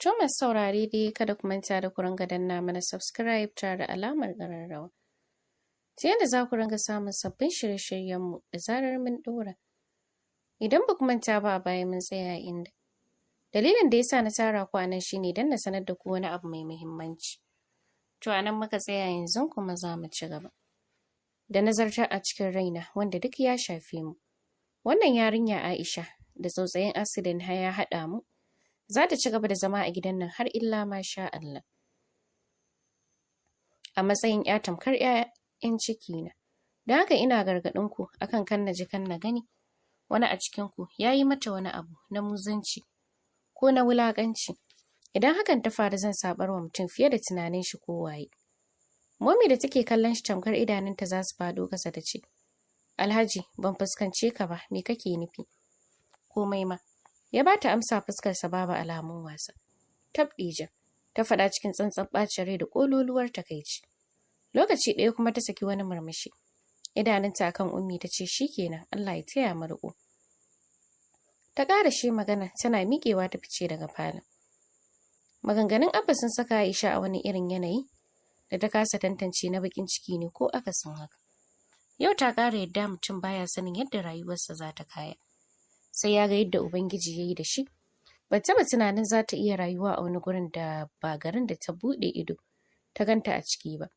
To masu saurare dai kada ku manta da ku ringa danna mana subscribe tare da alamar ƙararrawa. Ta yadda za ku ringa samun sabbin shirye-shiryenmu da zarar mun ɗora. Idan ba ku manta ba a baya mun tsaya inda. Dalilin da ya sa na tara ku a nan shi ne don na sanar da ku wani abu mai muhimmanci. To a nan muka tsaya yanzu kuma za mu ci gaba. Da nazartar a cikin raina wanda duk ya shafe mu. Wannan yarinya Aisha da tsautsayin accident ya haɗa mu. Za ta ci gaba da zama a gidan nan har illa ma sha Allah. A matsayin ƴa tamkar ƴaƴan ciki na. Don haka ina gargaɗin ku akan kan na ji kan na gani. Wani a cikin ku ya yi mata wani abu na muzanci ko na wulaƙanci. Idan hakan ta faru zan saɓar wa mutum fiye da tunanin shi ko waye. Momi da take kallon shi tamkar idanunta za su faɗo ƙasa ta ce, Alhaji ban fuskance ka ba, me kake nufi? Komai ma. Ya ba ta amsa fuskarsa babu alamun wasa. Tabɗija, ta faɗa cikin tsantsan ɓacin rai da ƙololuwar takaici. Lokaci ɗaya kuma ta saki wani murmushi. Idanunta akan Ummi ta ce shikenan, Allah ya taya mu riƙo. Ta ƙara shi magana tana miƙewa ta fice daga falon. Maganganun Abba sun saka Aisha a wani irin yanayi da ta kasa tantance na baƙin ciki ne ko akasin haka. Yau ta ƙara yadda mutum baya sanin yadda rayuwarsa za ta kaya. Sai ya ga yadda Ubangiji ya yi da shi. Ba taɓa tunanin za ta iya rayuwa a wani gurin da ba garin da ta buɗe ido ta ganta a ciki ba.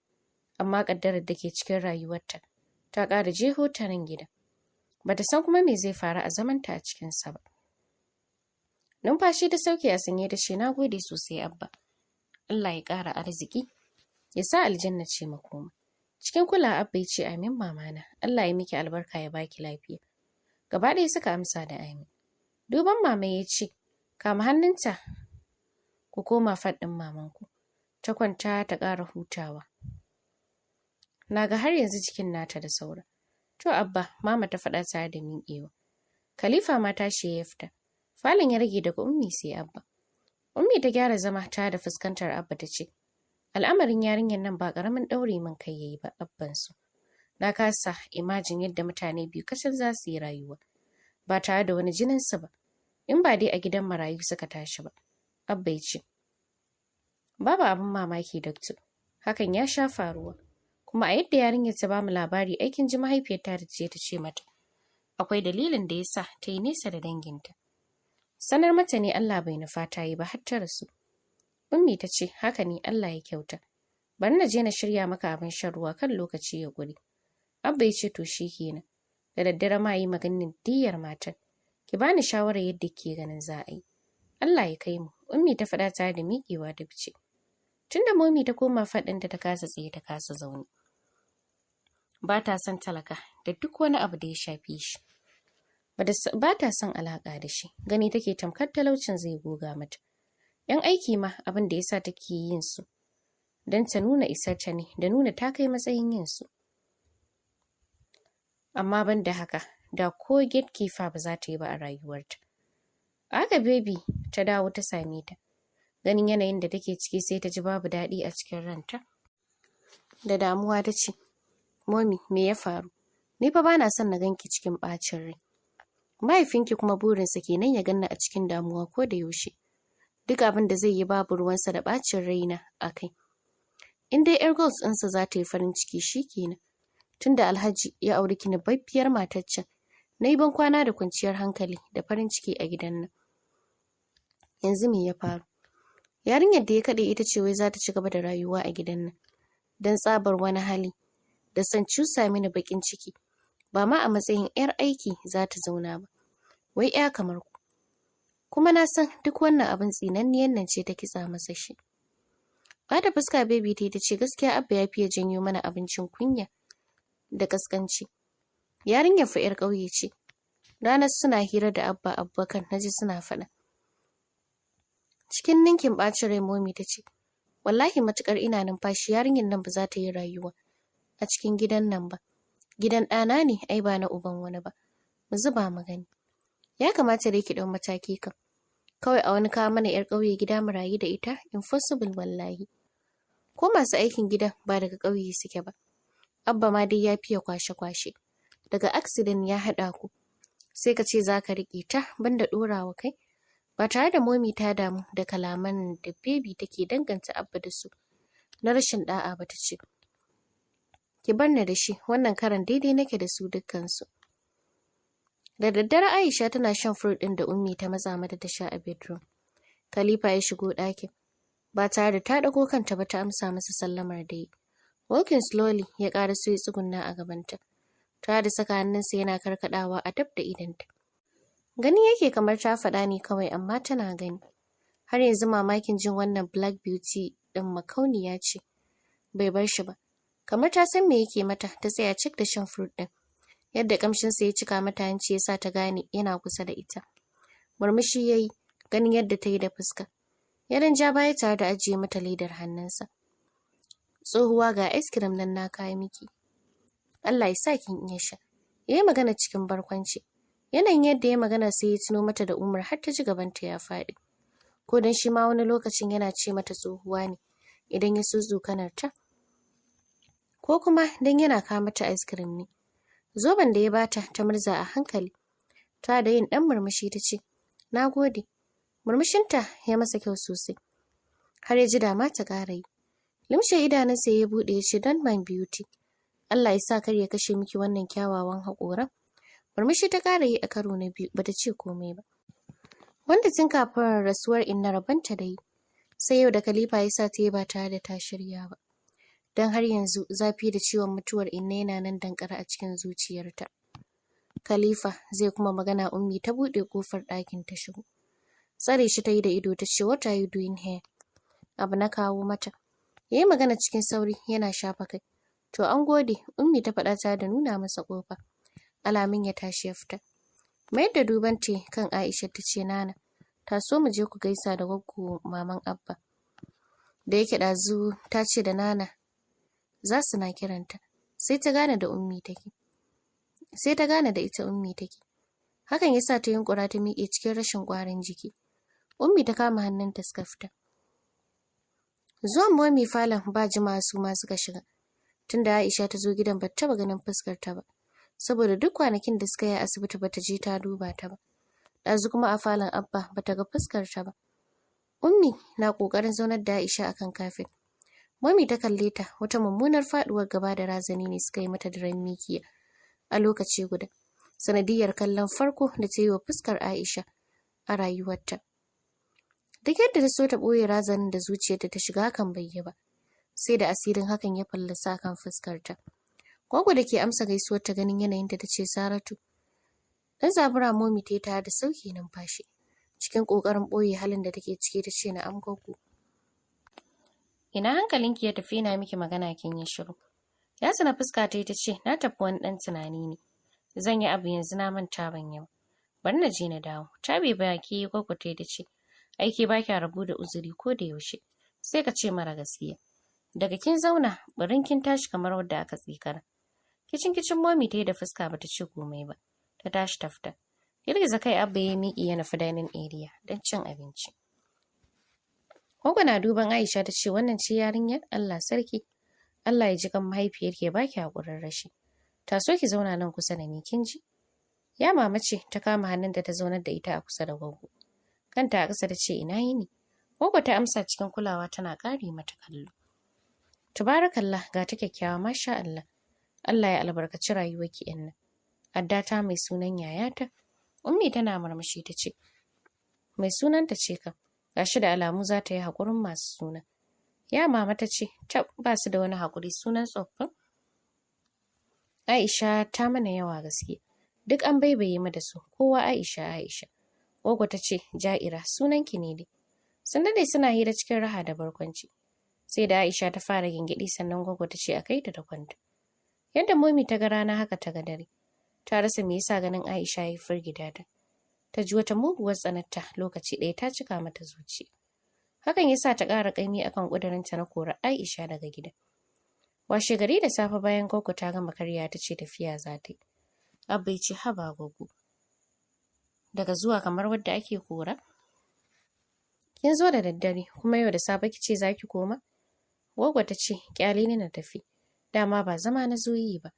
Amma ƙaddarar da ke cikin rayuwarta ta ƙara jeho ta nan gida. Ba ta san kuma me zai faru a zamanta a cikinsa ba. Numfashi ta sauke a sanye ta ce na gode sosai Abba. Allah ya ƙara arziki. Ya sa aljanna ce makoma. Cikin kula Abba ya ce amin mamana. Allah ya miki albarka ya baki lafiya. Gaba ɗaya suka amsa da amin. Duban mama ya ce, kama hannunta ku koma faɗin mamanku. Ta kwanta ta ƙara hutawa. Na ga har yanzu jikin nata da saura. To Abba, mama ta faɗa tare da miƙewa. Khalifa ma tashi ya fita. Falon ya rage daga Ummi sai Abba. Ummi ta gyara zama ta da fuskantar Abba ta ce, al'amarin yarinyar nan ba ƙaramin ɗaure min kai yayi ba Abbansu. Na kasa imajin yadda mutane biyu kacal za su yi rayuwa ba tare da wani jininsu ba, in ba dai a gidan marayu suka tashi ba. Abba ya ce, babu abin mamaki Dakto, hakan ya sha faruwa. Kuma a yadda yarinyar ta bamu labari aikin ji mahaifiyarta da ta ce mata, akwai dalilin da ya sa ta yi nesa da danginta. Sanar mata ne Allah bai nufa ta yi ba har ta rasu. Ummi ta ce, haka ne Allah ya kyauta. Bari na je na shirya maka abin shan ruwa kan lokaci ya guri. Abba ya ce to shi kenan. Da daddare ma yi maganin diyyar matan. Ki bani shawarar yadda ke ganin za a yi. Allah ya kai mu. Ummi ta faɗa tare da miƙewa da fice. Tunda Momi ta koma faɗin da ta kasa tsaye ta kasa zaune. Ba ta son talaka da duk wani abu da ya shafe shi. Ba ta son alaƙa da shi. Gani take tamkar talaucin zai goga mata. 'Yan aiki ma abin da ya sa take yin su. Don ta nuna isarta ne da nuna ta kai matsayin yin su. Amma ban da haka, da ko gatekeeper ba za ta yi ba a rayuwarta. Haka baby ta dawo ta same ta. Ganin yanayin da take ciki sai ta ji babu daɗi a cikin ranta. Da damuwa ta ce, Momi, me ya faru? Ni fa bana son na ganki cikin ɓacin rai. Mahaifinki kuma burinsa kenan ya ganna a cikin damuwa ko da yaushe. Duk abin da zai yi babu ruwansa da ɓacin raina a kai. In dai 'yar goals ɗinsa za ta yi farin ciki shi kenan. Tunda Alhaji ya auri kinibabbiyar mataccen, na yi ban kwana da kwanciyar hankali da farin ciki a gidan nan. Yanzu me ya faru? Yarinyar da ya kaɗe ita ce wai za ta ci gaba da rayuwa a gidan nan. Don tsabar wani hali da son cusa mini baƙin ciki. Ba ma a matsayin 'yar aiki za ta zauna ba. Wai 'ya kamar ku. Kuma na san duk wannan abin tsinanniyar nan ce ta kitsa masa shi. Bata fuska baby ta ce gaskiya Abba ya fiye janyo mana abincin kunya da kaskanci. Yarinyar fa 'yar ƙauye ce. Ranar suna hira da Abba Abubakar naji suna faɗa. Cikin ninkin ɓacin rai Momi ta ce, wallahi matuƙar ina numfashi yarinyar nan ba za ta yi rayuwa a cikin gidan nan ba. Gidan ɗana ne ai ba na uban wani ba. Mu zuba mu gani. Ya kamata dai ki ɗau mataki kan. Kawai a wani kawo mana 'yar ƙauye gida mu rayu da ita, impossible wallahi. Ko masu aikin gidan ba daga ƙauye suke ba. Abba ma dai ya fiye kwashe-kwashe. Daga accident ya haɗa ku. Sai ka ce za ka riƙe ta banda ɗorawa kai. Ba tare da Momi ta damu da kalaman da Baby take danganta Abba da su na rashin da'a ba ta ce, ki bar ni da shi, wannan karan daidai nake da su dukkansu. Da daddare Aisha tana shan fruit ɗin da Ummi ta matsa mata ta sha a bedroom. Khalifa ya shigo ɗakin. Ba tare da ta ɗago kanta ba ta amsa masa sallamar da yi. Walking slowly ya ƙara so ya tsugunna a gabanta. Ta da saka hannunsa yana karkaɗawa a dab da idanta. Gani yake kamar ta faɗa ne kawai amma tana gani. Har yanzu mamakin jin wannan Black Beauty ɗin makauniya ce. Bai bar shi ba. Kamar ta san me yake mata, ta tsaya cik da shan fruit ɗin. Yadda ƙamshinsa ya cika mata hanci ya sa ta gane yana kusa da ita. Murmushi ya yi, ganin yadda ta yi da fuska. Ya dan ja baya tare da ajiye mata ledar hannunsa. Tsohuwa ga ice cream nan na kawo miki. Allah ya sa kin iya sha. Ya yi magana cikin barkwanci. Yanayin yadda ya magana sai ya tuno mata da Umar har ta ji gabanta ya faɗi. Ko dan shi ma wani lokacin yana ce mata tsohuwa ne idan ya so tsokanar ta. Ko kuma dan yana kawo mata ice cream ne. Zoben da ya bata ta murza a hankali. Ta da yin ɗan murmushi ta ce, na gode. Murmushinta ya masa kyau sosai. Har ya ji dama ta ƙara yi. Limshe idanunsa ya buɗe ya ce, don my beauty. Allah ya sa kar ya kashe miki wannan kyawawan haƙoran. Murmushi ta ƙara yi a karo na biyu, bata ce komai ba. Wanda tun kafin rasuwar inna rabanta da yi. Sai yau da Khalifa ya sa ta yi ba tare da ta shirya ba. Don har yanzu zafi da ciwon mutuwar inna yana nan dankare a cikin zuciyarta. Khalifa zai kuma magana Ummi ta buɗe ƙofar ɗakin ta shigo. Tsare shi ta yi da ido ta ce, what are you doing here? Abu na kawo mata. Ya yi magana cikin sauri yana shafa kai. To an gode, Ummi ta faɗa ta da nuna masa ƙofa. Alamin ya tashi ya fita. Mayar da duban ta kan Aisha ta ce, Nana, ta so mu je ku gaisa da gwaggo maman Abba. Da yake ɗazu ta ce da Nana za su na kiranta. Sai ta gane da Ummi take. Sai ta gane da ita Ummi take. Hakan ya sa ta yunƙura ta miƙe cikin rashin ƙwarin jiki. Ummi ta kama hannunta suka fita. Zuwan Momi falon ba jimawa su ma suka shiga. Tunda Aisha ta zo gidan ba ta taɓa ganin fuskar ta ba. Saboda duk kwanakin da suka yi a asibiti ba ta je ta duba ta ba. Ɗazu kuma a falon Abba ba ta ga fuskar ta ba. Ummi na ƙoƙarin zaunar da Aisha akan kafin. Momi ta kalle ta, wata mummunar faɗuwar gaba da razani ne suka yi mata da ran mikiya a lokaci guda. Sanadiyar kallon farko da ta yi wa fuskar Aisha a rayuwarta. Duk yadda ta so ta ɓoye razanin da zuciyarta ta shiga hakan bai yi ba. Sai da asirin hakan ya fallasa kan fuskarta. Gwaggo da ke amsa gaisuwar ta ganin yanayinta ta ce, Saratu. Dan zabura Momi ta yi tare da sauki numfashi. Cikin ƙoƙarin ɓoye halin da take ciki ta ce, na'am gwaggo. Ina hankalinki ya tafi na miki magana kin yi shiru. Ya tsina fuska ta yi ta ce, na tafi wani ɗan tunani ne. Zan yi abu yanzu na manta ban yi ba. Bari na je na dawo. Ta bai baki gwaggo ta yi ta ce, aiki ba kya rabu da uzuri ko da yaushe. Sai ka ce mara gaskiya. Daga kin zauna, barin kin tashi kamar wadda aka tsikara. Kicin Momi ta yi da fuska bata ce komai ba. Ta tashi ta fita. Girgiza kai Abba ya miƙe ya nufi dining area don cin abinci. Gwaggo na duban Aisha ta ce, wannan ce yarinyar? Allah sarki. Allah ya ji kan mahaifiyar ke baki haƙurin rashi. Ta so ki zauna nan kusa da ni kin ji? Ya mama ce ta kama hannun da ta zaunar da ita a kusa da gwaggo. Kanta a ƙasa ta ce, ina yini? Gwaggo ta amsa cikin kulawa tana ƙare mata kallo. Tubarakallah ga ta kyakkyawa masha Allah. Allah ya albarkaci rayuwarki yan nan. Addata mai sunan yayata. Ummi tana murmushi ta ce, mai sunanta ce kam. Gashi da alamu za ta yi haƙurin masu suna. Ya mama ta ce, ba su da wani haƙuri sunan tsoffin. Aisha ta mana yawa gaske. Duk an baibaye mu da su, kowa Aisha Aisha. Gwaggo ta ce, Ja'ira sunanki ne dai. Sun dade suna hira cikin raha da barkwanci. Sai da Aisha ta fara gingiɗi sannan Gwaggo ta ce a kai ta kwanta. Yadda Momi ta ga rana haka ta ga dare. Ta rasa me yasa ganin Aisha ya firgita ta. Ta ji wata muguwar tsanarta lokaci ɗaya ta cika mata zuciya. Hakan ya sa ta ƙara ƙaimi akan ƙudurinta na kora Aisha daga gida. Washe gari da safe bayan Gwaggo ta gama karya ta ce tafiya za ta yi. Abba ya ce, haba Gwaggo. Daga zuwa kamar wadda ake kora? Kin zo da daddare kuma yau da safe kice za ki koma? Gwaggo ta ce, kyale ni na tafi. Dama ba zama na zo yi ba.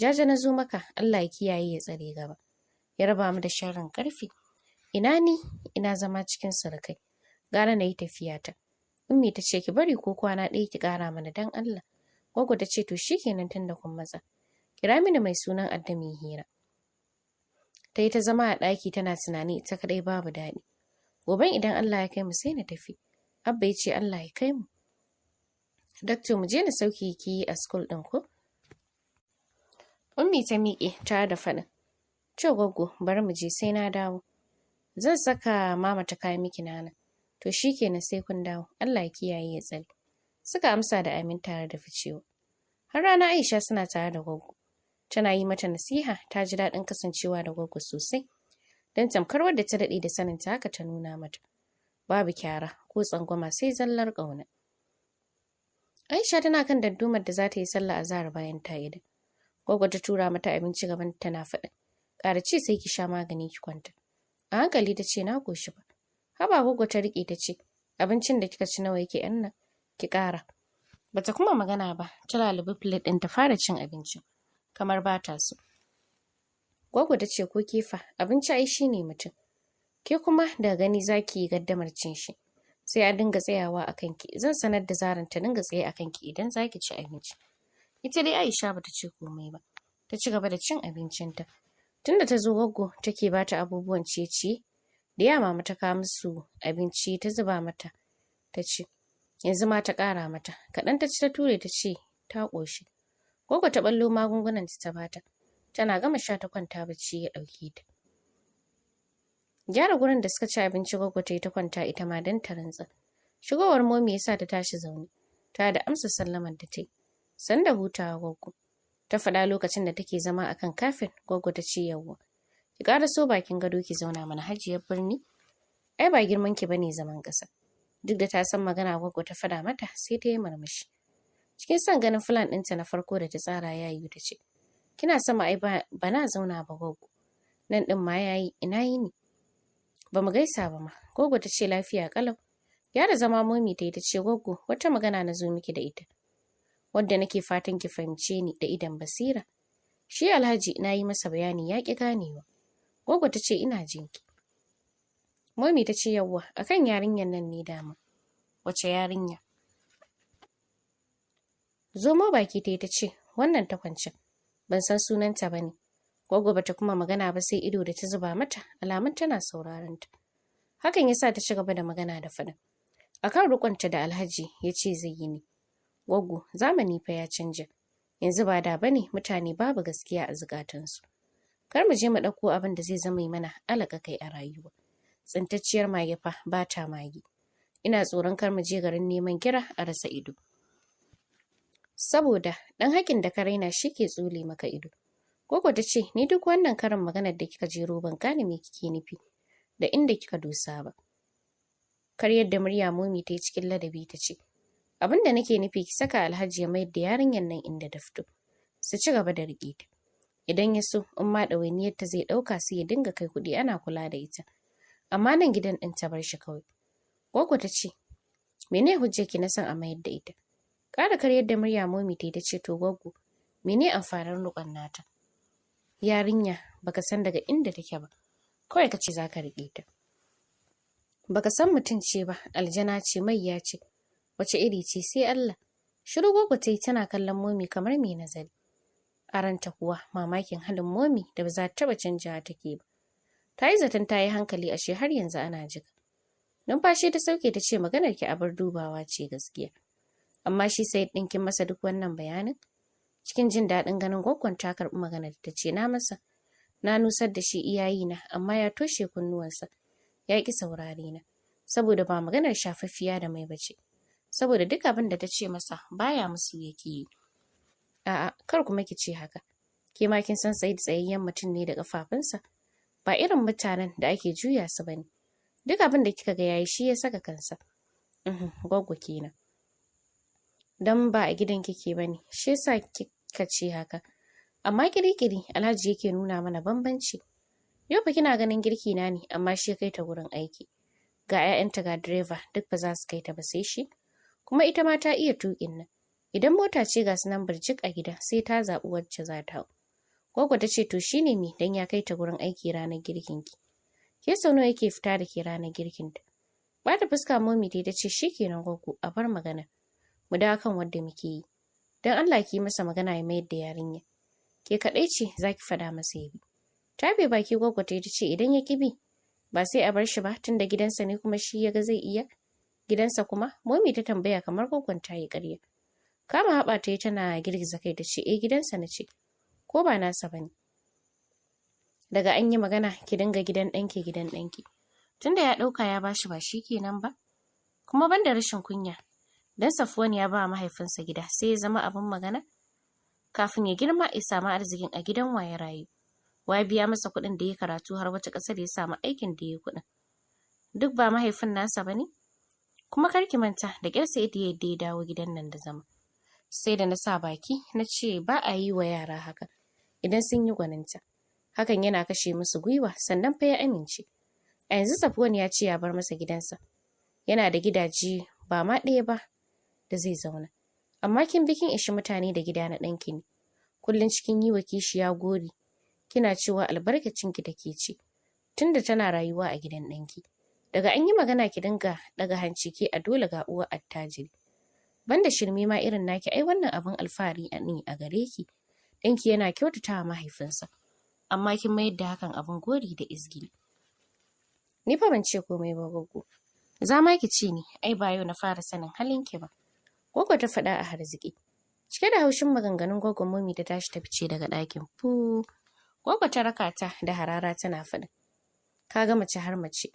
Jaja na zo maka, Allah ya kiyaye ya tsare gaba. Ya raba mu da sharrin ƙarfi. ina ni ina zama cikin surukai, gara na yi tafiyata. Ummi ta ce ki bari ko kwana ɗaya ki ƙara mana dan Allah. Gwaggo ta ce to shikenan tunda kun matsa. Kira mini mai sunan Adda mai hira. Ta yi ta zama a ɗaki tana tunani ita kaɗai babu daɗi. Goben idan Allah ya kai mu sai na tafi. Abba ya ce Allah ya kai mu. Dakto mu je na sauke ki a school ɗin ko? Ummi ta miƙe tare da faɗin. Ce gwaggo bari mu je sai na dawo. Zan saka mama ta kai miki nana. To shikenan sai kun dawo. Allah ya kiyaye ya tsare. Suka amsa da amin tare da ficewa. Har rana Aisha suna tare da gwaggo. Tana yi mata nasiha, ta ji daɗin kasancewa da gwaggo sosai. Don tamkar wadda ta daɗe da saninta haka ta nuna mata. Babu kyara ko tsangwama sai zallar ƙauna. Aisha tana kan daddumar da za ta yi sallah azhar bayan ta yi da. Gwaggo ta tura mata abinci gaban tana faɗin. Ƙara ci sai ki sha magani ki kwanta. A hankali ta ce na goshi ba. Haba gwaggo ta riƙe ta ce abincin da kika ci nawa yake yan nan ki ƙara. Bata kuma magana ba, ta lalubi plate ɗin ta fara cin abincin. Kamar ba ta so. Gwaggo ta ce ko kefa abinci ai shi ne mutum. Ke kuma daga gani za ki yi gaddamar cin shi. Sai a dinga tsayawa a kanki. Zan sanar da Zaran ta dinga tsaye a kanki idan za ki ci abinci. Ita dai Aisha bata ce komai ba. Ta ci gaba da cin abincinta. Tunda ta zo gwaggo take ba ta abubuwan ciye-ciye. Da yamma mata kawo musu abinci ta zuba mata. Ta ce yanzu ma ta ƙara mata. Kaɗan ta ci ta ture ta ce ta ƙoshi. Gwaggo ta ɓallo magungunan ta bata. Tana gama sha ta kwanta bacci ya ɗauke ta. Gyara gurin da suka ci abinci gwaggo ta yi ta kwanta ita ma don ta rantsa. Shigowar momi ya sa ta tashi zaune. Ta da amsa sallamar da ta yi. Sanda hutawa gwaggo. Ta faɗa lokacin da take zama a kan kafin gwaggo ta ce yawwa. Ki ƙara so bakin gado ki zauna mana hajiyar birni. Ai ba girman ki bane zaman ƙasa. Duk da ta san magana gwaggo ta faɗa mata sai ta yi murmushi. Cikin son ganin fulan ɗinta na farko da ta tsara ya yi ta ce. Kina sama ai ba na zauna ba gwaggo. Nan ɗin ma ya yi ina yi ni. Ba mu gaisa ba ma. Gwaggo ta ce lafiya ƙalau. Gyara zama momi ta yi ta ce gwaggo wata magana na zo miki da ita. Wadda nake fatan ki fahimce ni da idan basira. Shi Alhaji na yi masa bayani ya ƙi ganewa. Gwaggo ta ce ina jinki. Momi ta ce yawwa akan yarinyar nan ne dama. Wace yarinya? Zomo baki ta yi ta ce wannan ta kwancen. Ban san sunanta ba ne. Gwaggo bata kuma magana ba sai ido da ta zuba mata alamun tana sauraron ta. Hakan ya sa ta ci gaba da magana da faɗin. Akan rikonta da Alhaji ya ce zai yi ne. Gwaggo zamani fa ya canja. Yanzu ba da bane mutane babu gaskiya a zukatansu. Kar mu je mu ɗauko abin da zai zama mana alaka kai a rayuwa. Tsintacciyar mage fa ba ta mage. Ina tsoron kar mu je garin neman kira a rasa ido. Saboda ɗan hakin da ka raina shi ke tsole maka ido. Gwaggo ta ce ni duk wannan karin maganar da kika jero ban gane me kike nufi da inda kika dosa ba. Kar yadda murya momi ta yi cikin ladabi ta ce abin da nake nufi ki saka Alhaji ya mayar da yarinyar nan inda ta fito. Su ci gaba da riƙe ta. Idan ya so in ma ɗawainiyar ta zai ɗauka sai ya dinga kai kuɗi ana kula da ita. Amma nan gidan ɗin ta bar shi kawai. Gwaggo ta ce mene hujjarki na son a mayar da ita? Ƙara karyar da murya momi ta yi ta ce to gwaggo mene amfanin riƙon nata? Yarinya baka san daga inda take ba. Kawai ka ce za ka riƙe ta. Baka san mutum ce ba, aljana ce, mayya ce, wace iri ce sai Allah. Shiru gwaggo ta yi tana kallon momi kamar mai nazari. A ranta kuwa mamakin halin momi da ba za ta taɓa canjawa take ba. Ta yi zaton ta yi hankali ashe har yanzu ana jika. Numfashi ta sauke ta ce maganar ki abar dubawa ce gaskiya. Amma shi sai ɗinkin masa duk wannan bayanin. Cikin jin daɗin ganin gwaggon ta karɓi maganar ta ce na masa. Na nusar da shi iyayina amma ya toshe kunnuwansa. Ya ƙi saurare na. Saboda ba maganar shafaffiya da mai bace. Saboda duk abin da ta ce masa baya musu yake yi. A'a, kar kuma ki ce haka. Ke ma kin san Said tsayayyen mutum ne da kafafunsa. Ba irin mutanen da ake juya su bane. Duk abin da kika ga yayi shi ya saka kansa. Gwaggo kenan. Dan ba a gidan kike bane, shi yasa kika ce haka. Amma kirikiri Alhaji yake nuna mana bambanci. Yau fa kina ganin girki na ne, amma shi ya kai ta gurin aiki. Ga 'ya'yanta ga direba duk ba za su kai ta ba sai shi. Kuma ita ma ta iya tuƙin nan. Idan mota ce ga sunan birjik a gida sai ta zaɓi wacce za ta hau. Gwaggo ta ce to shine me dan ya kai ta gurin aiki ranar girkin ki. Ke sau nawa yake fita da ke ranar girkinta? Bata fuska Momi dai ta ce shikenan Goggo a bar magana. Mu dawo kan wadda muke yi. Don Allah ki masa magana ya mayar da yarinya. Ke kaɗai ce za ki faɗa masa ya bi. Tabe baki Goggo ta ce idan ya ƙi bi ba sai a bar shi ba tunda gidansa ne kuma shi ya ga zai iya. Gidansa kuma? Momi ta tambaya kamar Goggon ta yi ƙarya. Kama haɓa ta yi tana girgiza kai ta ce gidansa na ce. Ko ba nasa ba ne. Daga an yi magana ki dinga gidan ɗanki. Tunda ya ɗauka ya bashi ba shi kenan ba. Kuma ban da rashin kunya. Dan Safwan ya ba mahaifinsa gida sai ya zama abin magana. Kafin ya girma ya samu arzikin a gidan waye rayu. Wa biya masa kuɗin da ya karatu har wata ƙasar ya samu aikin da ya kuɗin. Duk ba mahaifin nasa ba ne? Kuma kar ki manta da ƙyar sai da ya dawo gidan nan da zama. Sai da na sa baki na ce ba a yi wa yara haka idan sun yi gwaninta. Hakan yana kashe musu gwiwa sannan fa ya amince. A yanzu Safwan ya ce ya bar masa gidansa. Yana da gidaje ba ma ɗaya ba da zai zauna. Amma kin bikin ishi mutane da gida na ɗanki ne. Kullum cikin yi wa kishiya gori. Kina cewa albarkacinki take ci. Tunda tana rayuwa a gidan ɗanki. Daga an yi magana ki dinga daga hanci ke a dole ga uwar attajiri. Banda shirme ma irin naki ai wannan abin alfahari ne a gare ki. Ɗanki yana kyautatawa mahaifinsa. Amma kin mayar da hakan abin gori da izgili. Ni fa ban ce komai ba Goggo. Za ma ki ce ni, ai ba yau na fara sanin halinki ba. Goggo ta faɗa a harziki. Cike da haushin maganganun Goggo Momi ta tashi ta fice daga ɗakin. Fu. Goggo ta raka ta da harara tana faɗin. Ka ga mace har mace.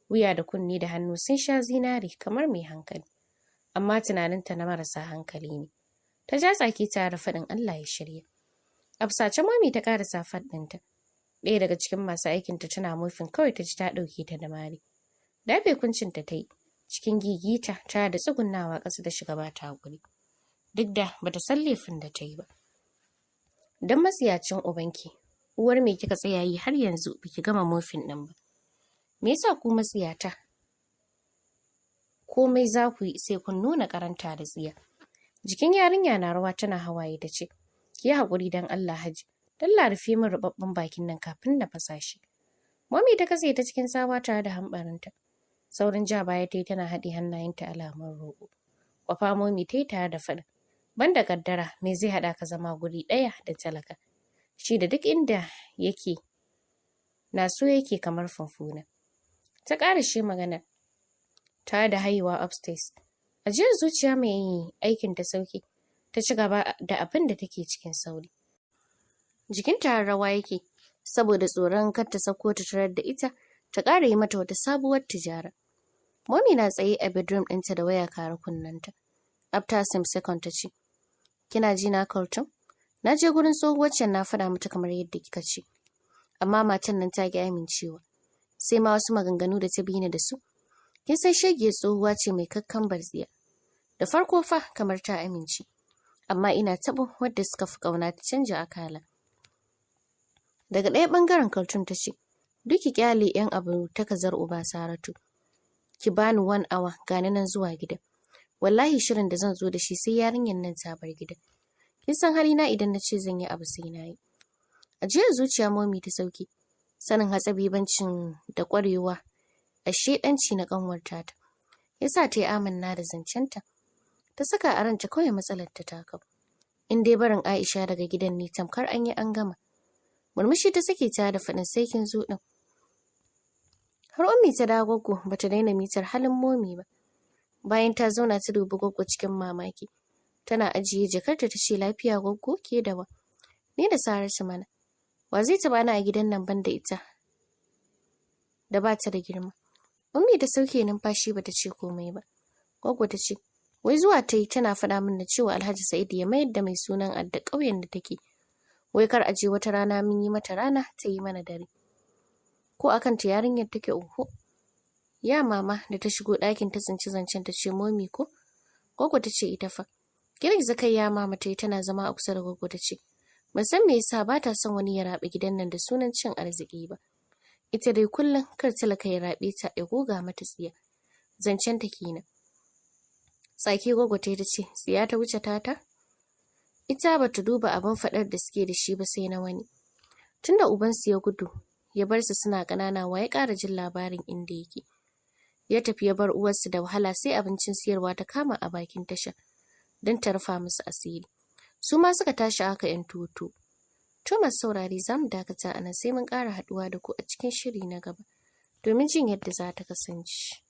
Wuya da kunni da hannu sun sha zinari kamar mai hankali. Amma tunaninta na marasa hankali ne. Ta ja tsaki tare da faɗin Allah ya shirya. A fusace Momi ta ƙarasa faɗinta. Ɗaya daga cikin masu aikinta tana mufin kawai ta ji ta ɗauke ta da mari. Dafe kuncinta ta yi, cikin gigita ta da tsugunnawa ƙasa da shiga ba ta haƙuri. Duk da bata san laifin da ta yi ba. Don matsiyacin ubanki, uwar me kika tsaya yi har yanzu baki gama mufin ɗin ba. Me yasa ku matsiyata? Komai za ku yi sai kun nuna karanta da tsiya. Jikin yarinya na rawa tana hawaye ta ce, ki yi haƙuri don Allah Haji. Dalla rufe min rubabben bakin nan kafin na fasa shi. Mami ta katse ta cikin tsawa tare da hambarinta. Saurin ja baya ta yi tana haɗe hannayenta alamun roƙo. Kwafa Mami ta yi tare da faɗin. Banda kaddara me zai haɗa ka zama guri ɗaya da talaka. Shi da duk inda yake na so yake kamar funfuna. Ta ƙara shi magana tare da haihuwa upstairs. Ajiyar zuciya mai aikin ta sauki. Ta ci gaba da abin da take cikin sauri. Jikinta rawa yake saboda tsoron kar ta sako ta tarar da ita ta ƙara yi mata wata sabuwar tijara. Mami na tsaye a bedroom ɗinta da waya kare kunnenta. After some second ta ce, kina ji na Kultum? Na je gurin tsohuwar can na faɗa mata kamar yadda kika ce. Amma matan nan ta ki amincewa. Sai ma wasu maganganu da ta bi ni da su. Kin san shegiyar tsohuwa ce mai kakkan barziya. Da farko fa kamar ta amince. Amma ina taɓo wadda suka fi ƙauna ta canja akala. Daga ɗaya ɓangaren Kultum ta ce, duk ki ƙyale 'yan abu ta kazar uba Saratu. Ki bani 1 hour gani nan zuwa gida. Wallahi shirin da zan zo da shi sai yarinyar nan ta bar gida. Kin san halina idan na ce zan yi abu sai na yi. Ajiyar zuciya Momi ta sauki. Sanin hatsabibancin da ƙwarewa a shedanci na ƙanwarta ta. Yasa ta yi amanna da zancenta. Ta saka a ranta kawai matsalar ta kau. In dai barin Aisha daga gidan ne tamkar an yi an gama. Murmushi ta sake ta da faɗin sai kin zo ɗin. Har Ummi ta dawo Goggo bata daina mitar halin Momi ba. Bayan ta zauna ta dubi Goggo cikin mamaki. Tana ajiye jakarta ta ce lafiya Goggo ke da wa. Ni da Saratu mana. Wa zai taɓa ni a gidan nan ban da ita? Da ba ta da girma. Ummi da sauke numfashi bata ce komai ba. Goggo ta ce, wai zuwa ta yi tana faɗa min na cewa Alhaji Sa'idu ya mayar da mai sunan Adda ƙauyen da take. Wai kar a je wata rana mun yi mata rana ta yi mana dare. Ko akan ta yarinyar take oho. Ya mama da ta shigo ɗakin ta tsinci zancen ta ce Momi ko? Goggo ta ce ita fa. Girgiza kai ya mama ta yi tana zama a kusa da Goggo ta ce, ban san me yasa ba ta son wani ya raɓe gidan nan da sunan cin arziki ba. Ita dai kullum kar talaka ya raɓe ta ya goga mata tsiya. Zancen ta kenan. Tsaki Goggo ta yi ta ce, tsiya ta wuce tata? Ita ba ta duba abin faɗar da suke da shi ba sai na wani. Tunda ubansu ya gudu, ya bar su suna ƙanana wa ya ƙara jin labarin inda yake. Ya tafi ya bar uwarsu da wahala sai abincin siyarwa ta kama a bakin tasha don ta rufa musu asiri. Su ma suka tashi haka 'yan toto. To masu saurare za mu dakata a nan sai mun ƙara haɗuwa da ku a cikin shiri na gaba domin jin yadda za ta kasance.